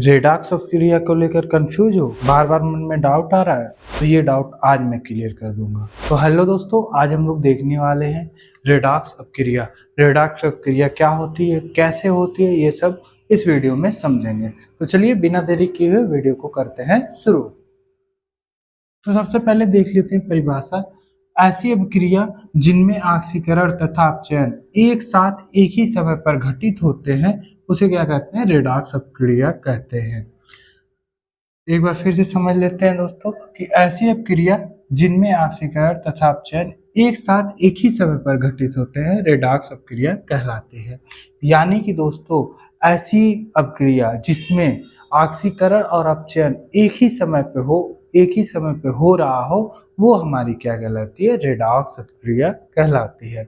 Redox अपक्रिया को लेकर confuse हो, बार बार मन में डाउट आ रहा है, तो ये डाउट आज मैं क्लियर कर दूंगा। तो हेलो दोस्तों, आज हम लोग देखने वाले हैं रेडॉक्स अपक्रिया। रेडॉक्स अपक्रिया क्या होती है, कैसे होती है, ये सब इस वीडियो में समझेंगे। तो चलिए बिना देरी किए हुए वीडियो को करते हैं शुरू। तो सबसे पहले देख लेते हैं परिभाषा। ऐसी अपक्रिया जिनमें ऑक्सीकरण तथा अपचयन एक साथ एक ही समय पर घटित होते हैं उसे क्या कहते हैं, रेडॉक्स अपक्रिया कहते हैं। एक बार फिर से समझ लेते हैं दोस्तों कि ऐसी अपक्रिया जिनमें ऑक्सीकरण तथा अपचयन एक साथ एक ही समय पर घटित होते हैं रेडॉक्स अपक्रिया कहलाती है। यानी कि दोस्तों ऐसी अपक्रिया जिसमें ऑक्सीकरण और अपचयन एक ही समय पे हो रहा हो, वो हमारी क्या कहलाती है, रेडॉक्स अपक्रिया कहलाती है।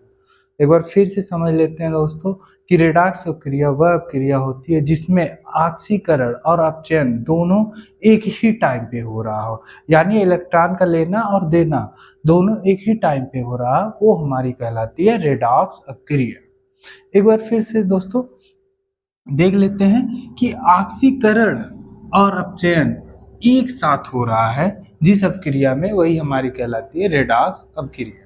एक बार फिर से समझ लेते हैं दोस्तों कि रेडॉक्स अपक्रिया वह अपक्रिया होती है जिसमें ऑक्सीकरण और अपचयन दोनों एक ही टाइम पे हो रहा हो, यानी इलेक्ट्रॉन का लेना और देना दोनों एक ही टाइम पे हो रहा है, वो हमारी कहलाती है रेडॉक्स अपक्रिया। एक बार फिर से दोस्तों देख लेते हैं कि ऑक्सीकरण और अपचयन एक साथ हो रहा है जिस अपक्रिया में, वही हमारी कहलाती है रेडॉक्स अपक्रिया।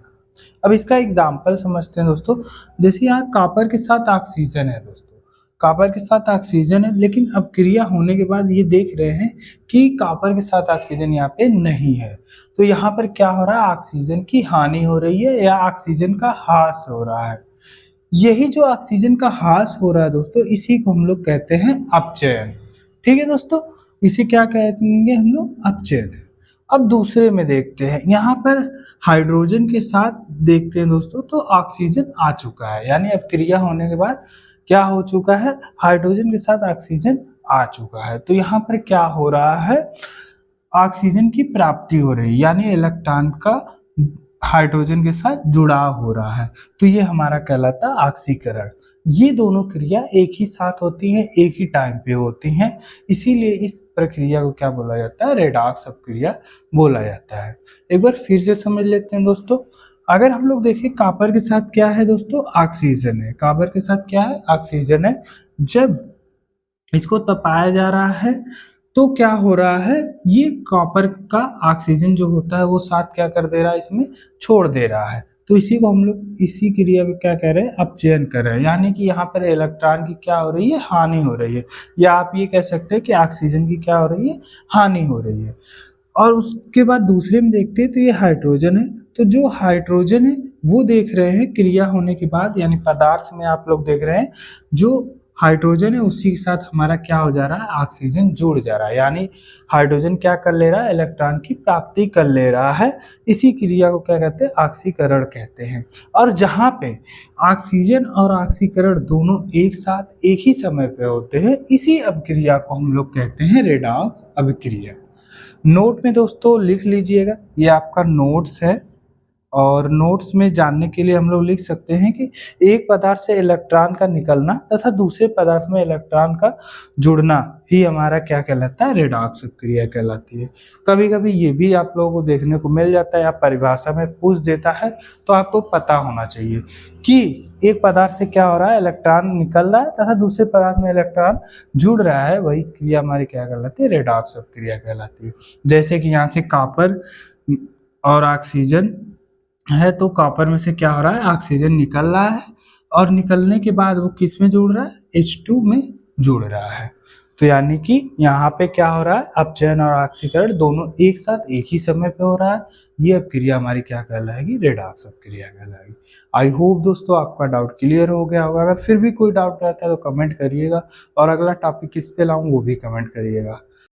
अब इसका एग्जाम्पल समझते हैं दोस्तों। जैसे यहाँ कॉपर के साथ ऑक्सीजन है दोस्तों, कॉपर के साथ ऑक्सीजन है, लेकिन अपक्रिया होने के बाद ये देख रहे हैं कि कॉपर के साथ ऑक्सीजन यहाँ पे नहीं है। तो यहाँ पर क्या हो रहा है, ऑक्सीजन की हानि हो रही है या ऑक्सीजन का ह्रास हो रहा है। यही जो ऑक्सीजन का ह्रास हो रहा है दोस्तों, इसी को हम लोग कहते हैं अपचयन। ठीक है दोस्तों, इसे क्या कहेंगे हम लोग, अपचयन। अब दूसरे में देखते हैं, यहाँ पर हाइड्रोजन के साथ देखते हैं दोस्तों, तो ऑक्सीजन आ चुका है, यानी अपक्रिया होने के बाद क्या हो चुका है, हाइड्रोजन के साथ ऑक्सीजन आ चुका है। तो यहाँ पर क्या हो रहा है, ऑक्सीजन की प्राप्ति हो रही है, यानी इलेक्ट्रॉन का हाइड्रोजन के साथ जुड़ाव हो रहा है। तो ये हमारा कहलाता है ऑक्सीकरण। ये दोनों क्रिया एक ही साथ होती हैं, एक ही टाइम पे होती हैं, इसीलिए इस प्रक्रिया को क्या बोला जाता है, रेडॉक्स अपक्रिया बोला जाता है। एक बार फिर से समझ लेते हैं दोस्तों। अगर हम लोग देखें कॉपर के साथ क्या है दोस्तों, ऑक्सीजन है। कॉपर के साथ क्या है, ऑक्सीजन है। जब इसको तपाया जा रहा है तो क्या हो रहा है, ये कॉपर का ऑक्सीजन जो होता है वो साथ क्या कर दे रहा है, इसमें छोड़ दे रहा है। तो इसी को हम लोग इसी क्रिया को क्या कह रहे हैं, अपचयन कर रहे हैं, यानी कि यहाँ पर इलेक्ट्रॉन की क्या हो रही है, हानि हो रही है, या आप ये कह सकते हैं कि ऑक्सीजन की क्या हो रही है, हानि हो रही है। और उसके बाद दूसरे में देखते हैं तो ये हाइड्रोजन है। तो जो हाइड्रोजन है वो देख रहे हैं क्रिया होने के बाद, यानी पदार्थ में आप लोग देख रहे हैं जो हाइड्रोजन है उसी के साथ हमारा क्या हो जा रहा है, ऑक्सीजन जुड़ जा रहा है, यानी हाइड्रोजन क्या कर ले रहा है, इलेक्ट्रॉन की प्राप्ति कर ले रहा है। इसी क्रिया को क्या कहते हैं, ऑक्सीकरण कहते हैं। और जहाँ पे ऑक्सीजन और ऑक्सीकरण दोनों एक साथ एक ही समय पे होते हैं, इसी अपक्रिया को हम लोग कहते हैं रेडॉक्स अपक्रिया। नोट में दोस्तों लिख लीजिएगा, ये आपका नोट्स है, और नोट्स में जानने के लिए हम लोग लिख सकते हैं कि एक पदार्थ से इलेक्ट्रॉन का निकलना तथा दूसरे पदार्थ में इलेक्ट्रॉन का जुड़ना ही हमारा क्या कहलाता है, रेडॉक्स अपक्रिया कहलाती है। कभी कभी ये भी आप लोगों को देखने को मिल जाता है, या परिभाषा में पूछ देता है, तो आपको पता होना चाहिए कि एक पदार्थ से क्या हो रहा है, इलेक्ट्रॉन निकल रहा है तथा दूसरे पदार्थ में इलेक्ट्रॉन जुड़ रहा है, वही क्रिया हमारी क्या कहलाती है, रेडॉक्स अपक्रिया कहलाती है। जैसे कि यहाँ से कॉपर और ऑक्सीजन है, तो कॉपर में से क्या हो रहा है, ऑक्सीजन निकल रहा है, और निकलने के बाद वो किस में जुड़ रहा है, H2 में जुड़ रहा है। तो यानी कि यहाँ पे क्या हो रहा है, अपचयन और ऑक्सीकरण दोनों एक साथ एक ही समय पे हो रहा है। ये अपक्रिया हमारी क्या कहलाएगी, रेडॉक्स अपक्रिया कहलाएगी। आई होप दोस्तों आपका डाउट क्लियर हो गया होगा। अगर फिर भी कोई डाउट रहता है तो कमेंट करिएगा, और अगला टॉपिक किस पे लाऊं वो भी कमेंट करिएगा।